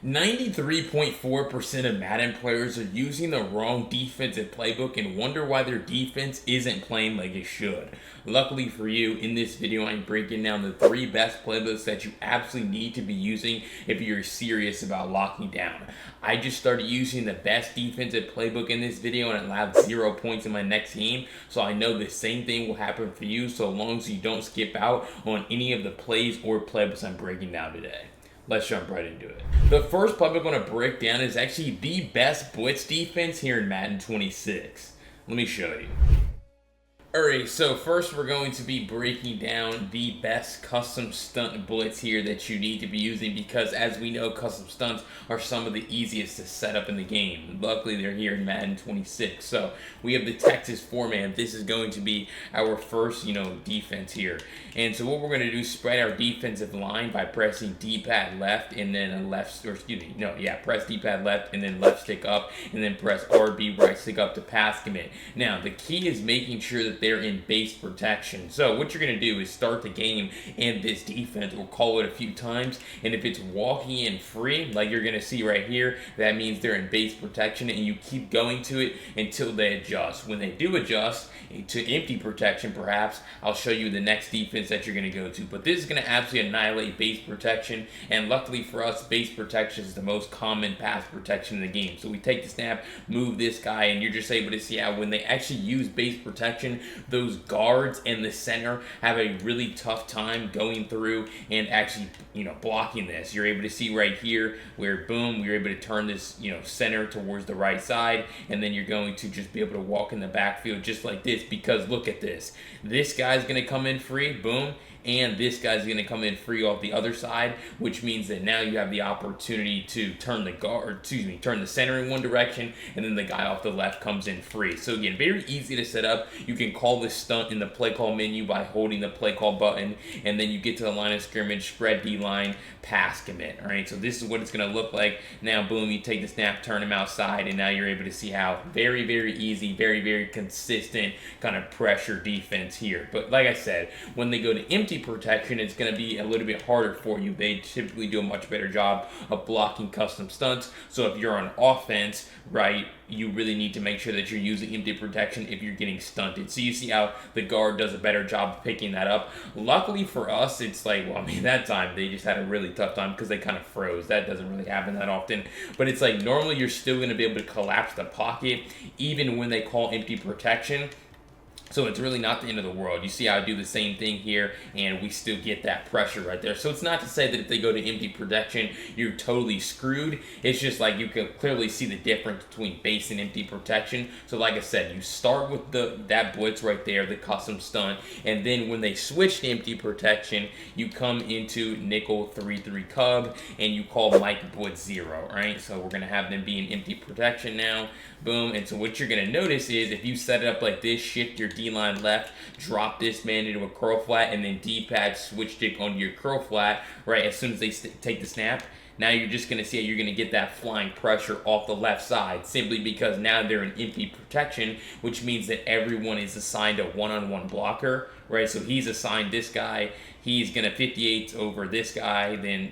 93.4% of Madden players are using the wrong defensive playbook and wonder why their defense isn't playing like it should. Luckily for you, in this video I'm breaking down the 3 best playbooks that you absolutely need to be using if you're serious about locking down. I just started using the best defensive playbook in this video and it allowed 0 points in my next game, so I know the same thing will happen for you so long as you don't skip out on any of the plays or playbooks I'm breaking down today. Let's jump right into it. The first playbook I'm going to break down is actually the best blitz defense here in Madden 26. Let me show you. Alright, so first we're going to be breaking down the best custom stunt blitz here that you need to be using because as we know, custom stunts are some of the easiest to set up in the game. Luckily they're here in Madden 26. So we have the Texas 4-man. This is going to be our first, defense here. And so what we're going to do is spread our defensive line by pressing D-pad left and then press D-pad left and then left stick up and then press RB right stick up to pass commit. Now the key is making sure that they're in base protection. So what you're going to do is start the game in this defense. We'll call it a few times, and if it's walking in free, like you're going to see right here, that means they're in base protection, and you keep going to it until they adjust. When they do adjust to empty protection, perhaps, I'll show you the next defense that you're going to go to. But this is going to absolutely annihilate base protection, and luckily for us, base protection is the most common pass protection in the game. So we take the snap, move this guy, and you're just able to see how when they actually use base protection, those guards in the center have a really tough time going through and actually, blocking this. You're able to see right here where, boom, we're able to turn this, center towards the right side, and then you're going to just be able to walk in the backfield just like this because look at this. This guy's going to come in free, boom, and this guy's going to come in free off the other side, which means that now you have the opportunity to turn the center in one direction, and then the guy off the left comes in free. So again, very easy to set up. You can call this stunt in the play call menu by holding the play call button, and then you get to the line of scrimmage, spread D-line, pass commit. All right, so this is what it's going to look like. Now, boom, you take the snap, turn him outside, and now you're able to see how very, very easy, very, very consistent kind of pressure defense here. But like I said, when they go to empty protection, it's going to be a little bit harder for you. They typically do a much better job of blocking custom stunts. So if you're on offense, right, you really need to make sure that you're using empty protection if you're getting stunted. So you see how the guard does a better job of picking that up. Luckily for us, it's like, that time they just had a really tough time because they kind of froze. That doesn't really happen that often. But it's like normally you're still going to be able to collapse the pocket even when they call empty protection. So it's really not the end of the world. You see how I do the same thing here, and we still get that pressure right there. So it's not to say that if they go to empty protection, you're totally screwed. It's just like you can clearly see the difference between base and empty protection. So like I said, you start with that blitz right there, the custom stunt, and then when they switch to empty protection, you come into nickel 3-3 cub, and you call Mike blitz 0, right? So we're going to have them be in empty protection now. Boom. And so what you're going to notice is if you set it up like this, shift your D-line left, drop this man into a curl flat, and then D-pad switch stick onto your curl flat, right, as soon as they take the snap, now you're just going to see how you're going to get that flying pressure off the left side simply because now they're in empty protection, which means that everyone is assigned a one-on-one blocker, right? So he's assigned this guy. He's going to 58 over this guy, then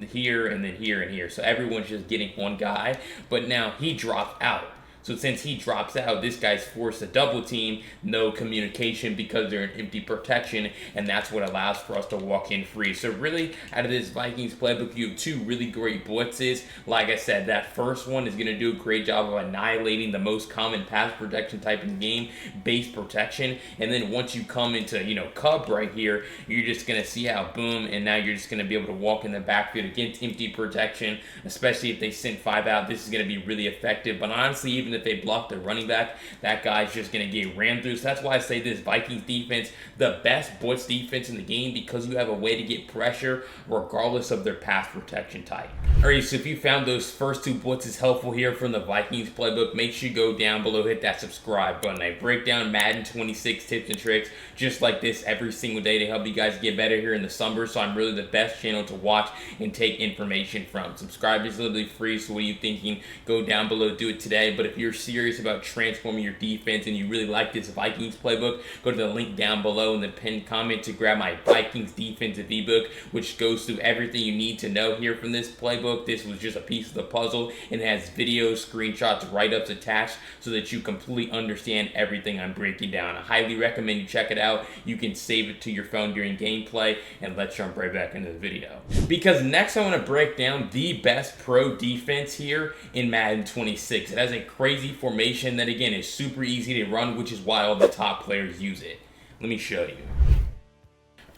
here and then here and here. So everyone's just getting one guy, but now he dropped out. So since he drops out, this guy's forced to double team, no communication because they're in empty protection, and that's what allows for us to walk in free. So really, out of this Vikings playbook, you have 2 really great blitzes. Like I said, that first one is going to do a great job of annihilating the most common pass protection type in the game, base protection. And then once you come into, cub right here, you're just going to see how boom, and now you're just going to be able to walk in the backfield against empty protection, especially if they send 5 out. This is going to be really effective. But honestly, even if they block the running back, that guy's just going to get rammed through. So that's why I say this Vikings defense, the best blitz defense in the game because you have a way to get pressure regardless of their pass protection type. Alright, so if you found those first 2 blitzes helpful here from the Vikings playbook, make sure you go down below, hit that subscribe button. I break down Madden 26 tips and tricks just like this every single day to help you guys get better here in the summer. So I'm really the best channel to watch and take information from. Subscribe is literally free, so what are you thinking? Go down below, do it today. But if you're you're serious about transforming your defense and you really like this Vikings playbook, go to the link down below in the pinned comment to grab my Vikings defensive ebook, which goes through everything you need to know here from this playbook. This was just a piece of the puzzle and it has videos, screenshots, write-ups attached so that you completely understand everything I'm breaking down. I highly recommend you check it out. You can save it to your phone during gameplay, and let's jump right back into the video. Because next I want to break down the best pro defense here in Madden 26. It has a crazy formation that again is super easy to run, which is why all the top players use it. Let me show you.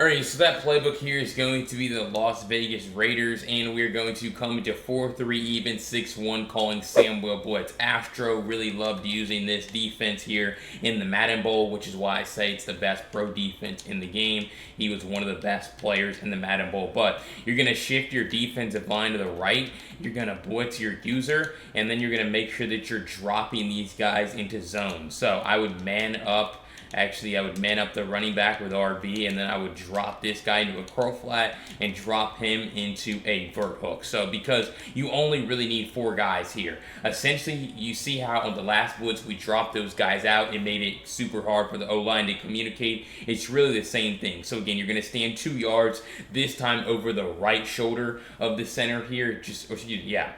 Alright, so that playbook here is going to be the Las Vegas Raiders, and we're going to come into 4-3 even, 6-1, calling Samuel Blitz. Astro really loved using this defense here in the Madden Bowl, which is why I say it's the best pro defense in the game. He was one of the best players in the Madden Bowl, but you're going to shift your defensive line to the right, you're going to blitz your user, and then you're going to make sure that you're dropping these guys into zone. So I would man up. Actually, I would man up the running back with RB, and then I would drop this guy into a curl flat and drop him into a vert hook. So because you only really need 4 guys here. Essentially, you see how on the last blitz we dropped those guys out. It made it super hard for the O-line to communicate. It's really the same thing. So again, you're going to stand 2 yards, this time over the right shoulder of the center here.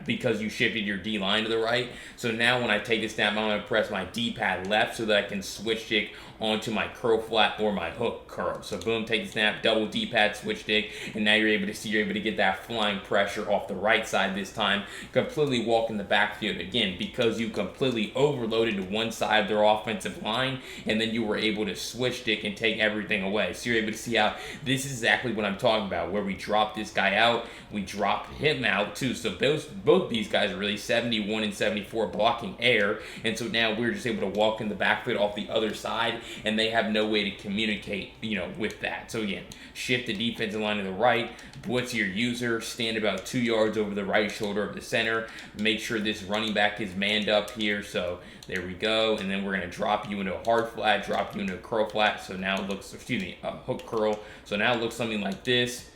Because you shifted your D-line to the right. So now when I take the snap, I'm going to press my D-pad left so that I can switch stick onto my curl flat or my hook curl. So boom, take the snap, double D-pad, switch stick, and now you're able to get that flying pressure off the right side this time, completely walk in the backfield again because you completely overloaded one side of their offensive line, and then you were able to switch stick and take everything away. So you're able to see how this is exactly what I'm talking about, where we drop this guy out, we drop him out too. So both these guys are really 71 and 74 blocking air, and so now we're just able to walk in the backfield off the other side, and they have no way to communicate, with that. So again, shift the defensive line to the right, blitz your user, stand about 2 yards over the right shoulder of the center, make sure this running back is manned up here. So there we go, and then we're going to drop you into a hard flat, drop you into a curl flat. So now it looks, a hook curl. So now it looks something like this.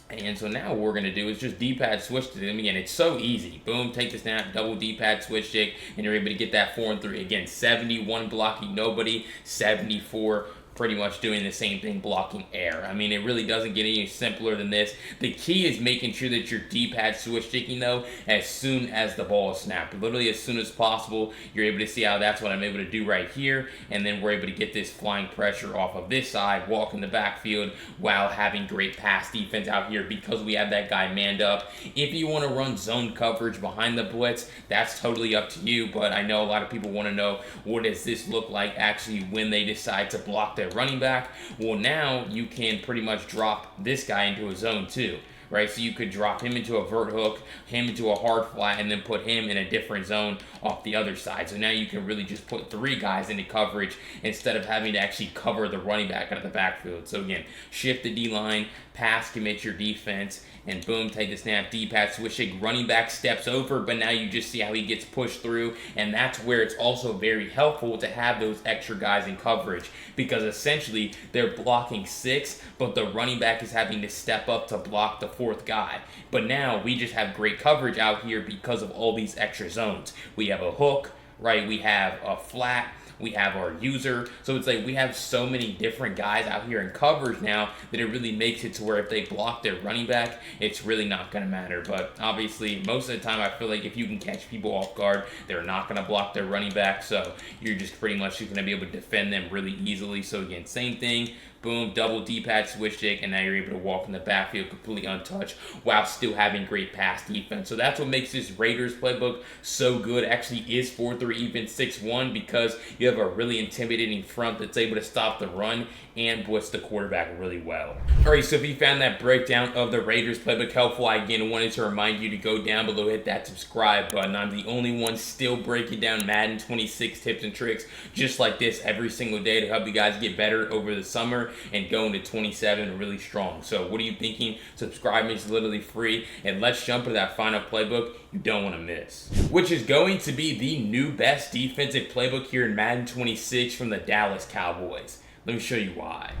And so now what we're going to do is just D-pad switch to them again. It's so easy. Boom, take the snap, double D-pad switch stick, and you're able to get that 4-3. Again, 71 blocking nobody, 74 pretty much doing the same thing, blocking air. I mean, it really doesn't get any simpler than this. The key is making sure that your D-pad switch sticking though as soon as the ball is snapped. Literally as soon as possible. You're able to see how that's what I'm able to do right here, and then we're able to get this flying pressure off of this side, walk in the backfield while having great pass defense out here because we have that guy manned up. If you want to run zone coverage behind the blitz, that's totally up to you, but I know a lot of people want to know, what does this look like actually when they decide to block their running back? Well, now you can pretty much drop this guy into a zone too, right? So you could drop him into a vert hook, him into a hard flat, and then put him in a different zone off the other side. So now you can really just put 3 guys into coverage instead of having to actually cover the running back out of the backfield. So again, shift the D-line, pass commit your defense, and boom, take the snap, D-pad switch stick, running back steps over, but now you just see how he gets pushed through, and that's where it's also very helpful to have those extra guys in coverage, because essentially they're blocking 6, but the running back is having to step up to block the 4th guy. But now we just have great coverage out here because of all these extra zones. We have a hook, right? We have a flat, we have our user. So it's like we have so many different guys out here in coverage now that it really makes it to where if they block their running back, it's really not going to matter. But obviously, most of the time, I feel like if you can catch people off guard, they're not going to block their running back. So you're just pretty much going to be able to defend them really easily. So again, same thing. Boom, double D-pad switch stick, and now you're able to walk in the backfield completely untouched while still having great pass defense. So that's what makes this Raiders playbook so good. It actually is 4-3 even 6-1 because you have a really intimidating front that's able to stop the run and blitz the quarterback really well. Alright, so if you found that breakdown of the Raiders playbook helpful, I again wanted to remind you to go down below, hit that subscribe button. I'm the only one still breaking down Madden 26 tips and tricks just like this every single day to help you guys get better over the summer and go into 27 really strong. So what are you thinking? Subscribing is literally free, and let's jump into that final playbook you don't want to miss, which is going to be the new best defensive playbook here in Madden 26 from the Dallas Cowboys. Let me show you why.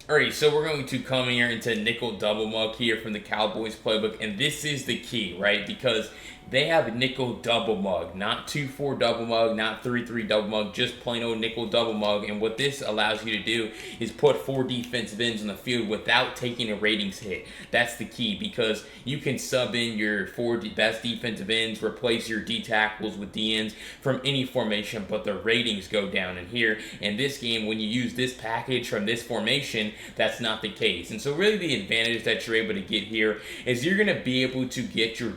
Alright, so we're going to come here into nickel double muck here from the Cowboys playbook, and this is the key, right? Because they have nickel double mug, not 2-4 double mug, not 3-3 double mug, just plain old nickel double mug. And what this allows you to do is put 4 defensive ends on the field without taking a ratings hit. That's the key, because you can sub in your 4 best defensive ends, replace your D tackles with D ends from any formation, but the ratings go down. And here in this game, when you use this package from this formation, that's not the case. And so really the advantage that you're able to get here is you're going to be able to get your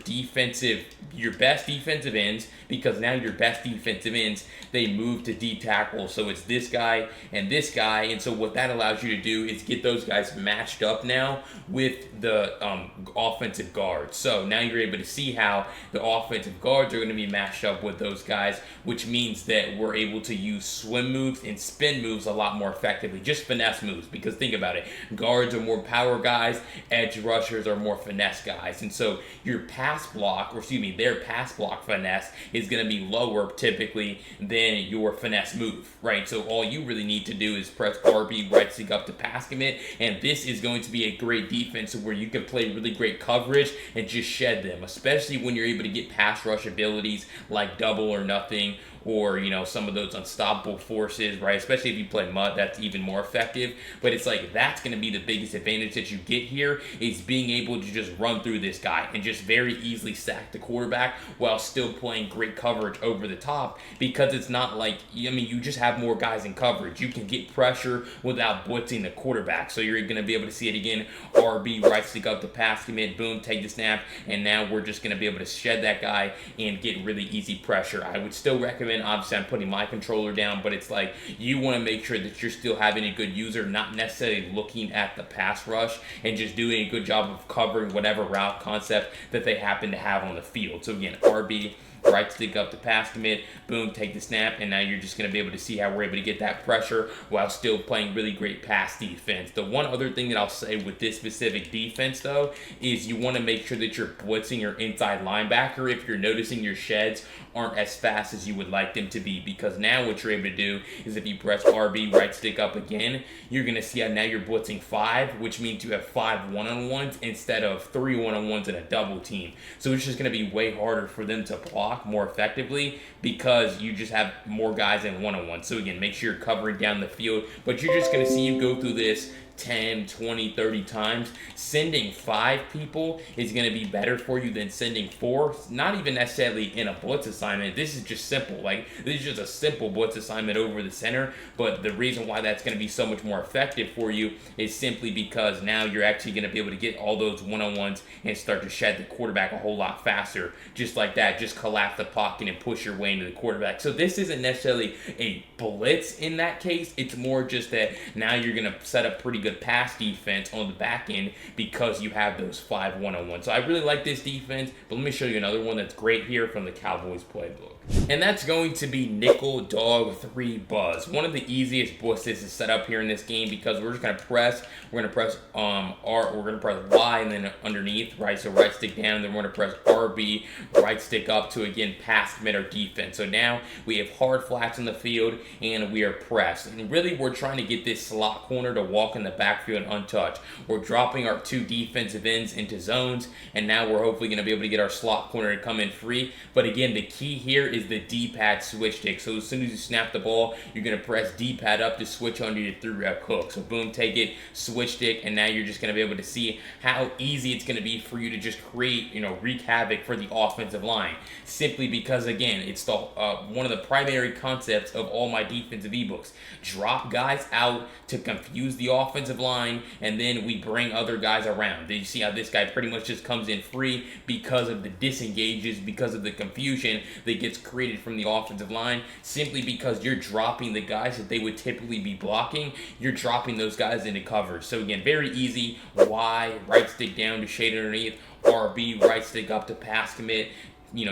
best defensive ends, because now your best defensive ends, they move to D tackle. So it's this guy and this guy. And so what that allows you to do is get those guys matched up now with the offensive guards. So now you're able to see how the offensive guards are going to be matched up with those guys, which means that we're able to use swim moves and spin moves a lot more effectively, just finesse moves. Because think about it, guards are more power guys, edge rushers are more finesse guys. And so your pass block, or excuse me, their pass block finesse is going to be lower typically than your finesse move, right? So all you really need to do is press RB, right stick up to pass commit, and this is going to be a great defense where you can play really great coverage and just shed them, especially when you're able to get pass rush abilities like double or nothing, or some of those unstoppable forces, right? Especially if you play mud, that's even more effective. But it's like that's going to be the biggest advantage that you get here, is being able to just run through this guy and just very easily sack the quarterback while still playing great coverage over the top, because it's not like, you just have more guys in coverage. You can get pressure without blitzing the quarterback. So you're going to be able to see it again. RB, right stick up the pass commit, boom, take the snap, and now we're just going to be able to shed that guy and get really easy pressure. I would still recommend, obviously I'm putting my controller down, but it's like you want to make sure that you're still having a good user, not necessarily looking at the pass rush, and just doing a good job of covering whatever route concept that they happen to have on the field. So again, RB, right stick up to pass commit, boom, take the snap, and now you're just going to be able to see how we're able to get that pressure while still playing really great pass defense. The one other thing that I'll say with this specific defense, though, is you want to make sure that you're blitzing your inside linebacker if you're noticing your sheds aren't as fast as you would like them to be, because now what you're able to do is if you press RB, right stick up again, you're going to see how now you're blitzing 5, which means you have 5 one-on-ones instead of 3 one-on-ones in a double team. So it's just going to be way harder for them to block more effectively, because you just have more guys in one-on-one. So again, make sure you're covering down the field, but you're just going to see you go through this 10, 20, 30 times. Sending 5 people is going to be better for you than sending 4. Not even necessarily in a blitz assignment. This is just simple. This is just a simple blitz assignment over the center. But the reason why that's going to be so much more effective for you is simply because now you're actually going to be able to get all those one-on-ones and start to shed the quarterback a whole lot faster. Just like that, just collapse the pocket and push your way into the quarterback. So this isn't necessarily a blitz in that case. It's more just that now you're going to set up pretty good pass defense on the back end because you have those 5 one-on-ones. So I really like this defense, but let me show you another one that's great here from the Cowboys playbook. And that's going to be nickel dog 3 buzz. One of the easiest blitzes to set up here in this game, because we're just going to press, we're going to press we're going to press Y and then underneath, right? So right stick down, then we're going to press RB, right stick up to again pass commit our defense. So now we have hard flats in the field and we are pressed. And really we're trying to get this slot corner to walk in the backfield untouched. We're dropping our 2 defensive ends into zones, and now we're hopefully going to be able to get our slot corner to come in free. But again, the key here is the D-pad switch stick. So as soon as you snap the ball, you're going to press D-pad up to switch under your 3-rep hook. So boom, take it, switch stick, and now you're just going to be able to see how easy it's going to be for you to just create, wreak havoc for the offensive line. Simply because, again, it's the one of the primary concepts of all my defensive ebooks. Drop guys out to confuse the offensive line, and then we bring other guys around. Then you see how this guy pretty much just comes in free because of the disengages, because of the confusion that gets created from the offensive line, simply because you're dropping the guys that they would typically be blocking. You're dropping those guys into coverage. So again, very easy. Y, right stick down to shade underneath. RB, right stick up to pass commit.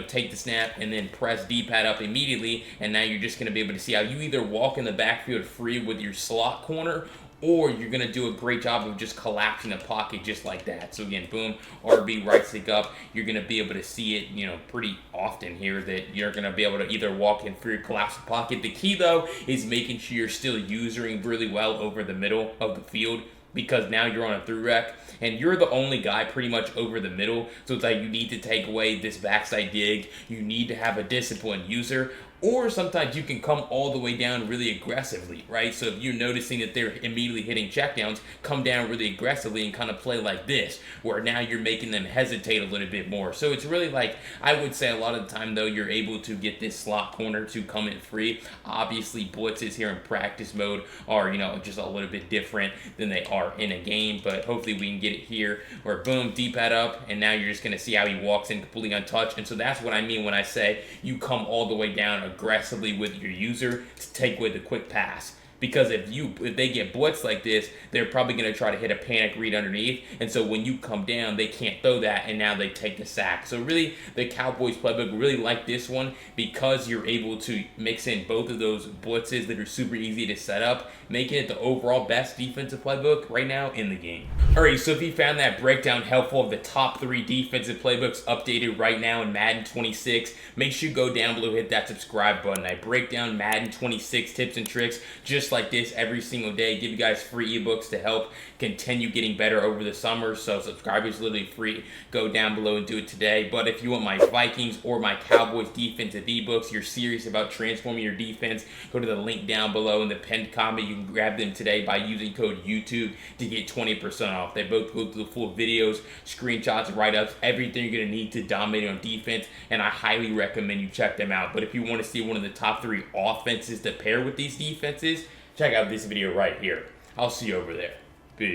Take the snap and then press D-pad up immediately, and now you're just going to be able to see how you either walk in the backfield free with your slot corner, or you're going to do a great job of just collapsing the pocket just like that. So again, boom, RB, right stick up. You're going to be able to see it, pretty often here, that you're going to be able to either walk in free or collapse the pocket. The key, though, is making sure you're still usering really well over the middle of the field. because now you're on a through rec and you're the only guy pretty much over the middle. So it's like you need to take away this backside dig. You need to have a disciplined user. Or sometimes you can come all the way down really aggressively, right? So if you're noticing that they're immediately hitting checkdowns, come down really aggressively and kind of play like this, where now you're making them hesitate a little bit more. So it's really like, I would say a lot of the time though, you're able to get this slot corner to come in free. Obviously blitzes here in practice mode are, just a little bit different than they are in a game, but hopefully we can get it here where boom, deep head up, and now you're just gonna see how he walks in completely untouched. And so that's what I mean when I say you come all the way down aggressively with your user to take away the quick pass. Because if they get blitzed like this, they're probably going to try to hit a panic read underneath. And so when you come down, they can't throw that, and now they take the sack. So really, the Cowboys playbook really like this one because you're able to mix in both of those blitzes that are super easy to set up, making it the overall best defensive playbook right now in the game. Alright, so if you found that breakdown helpful of the top 3 defensive playbooks updated right now in Madden 26, make sure you go down below, hit that subscribe button. I break down Madden 26 tips and tricks just like this every single day. Give you guys free ebooks to help continue getting better over the summer. So subscribe is literally free. Go down below and do it today. But if you want my Vikings or my Cowboys defensive ebooks, you're serious about transforming your defense, go to the link down below in the pinned comment. You can grab them today by using code YouTube to get 20% off. They both go through the full videos, screenshots, write-ups, everything you're going to need to dominate on defense, and I highly recommend you check them out. But if you want to see one of the top 3 offenses to pair with these defenses, check out this video right here. I'll see you over there. Peace.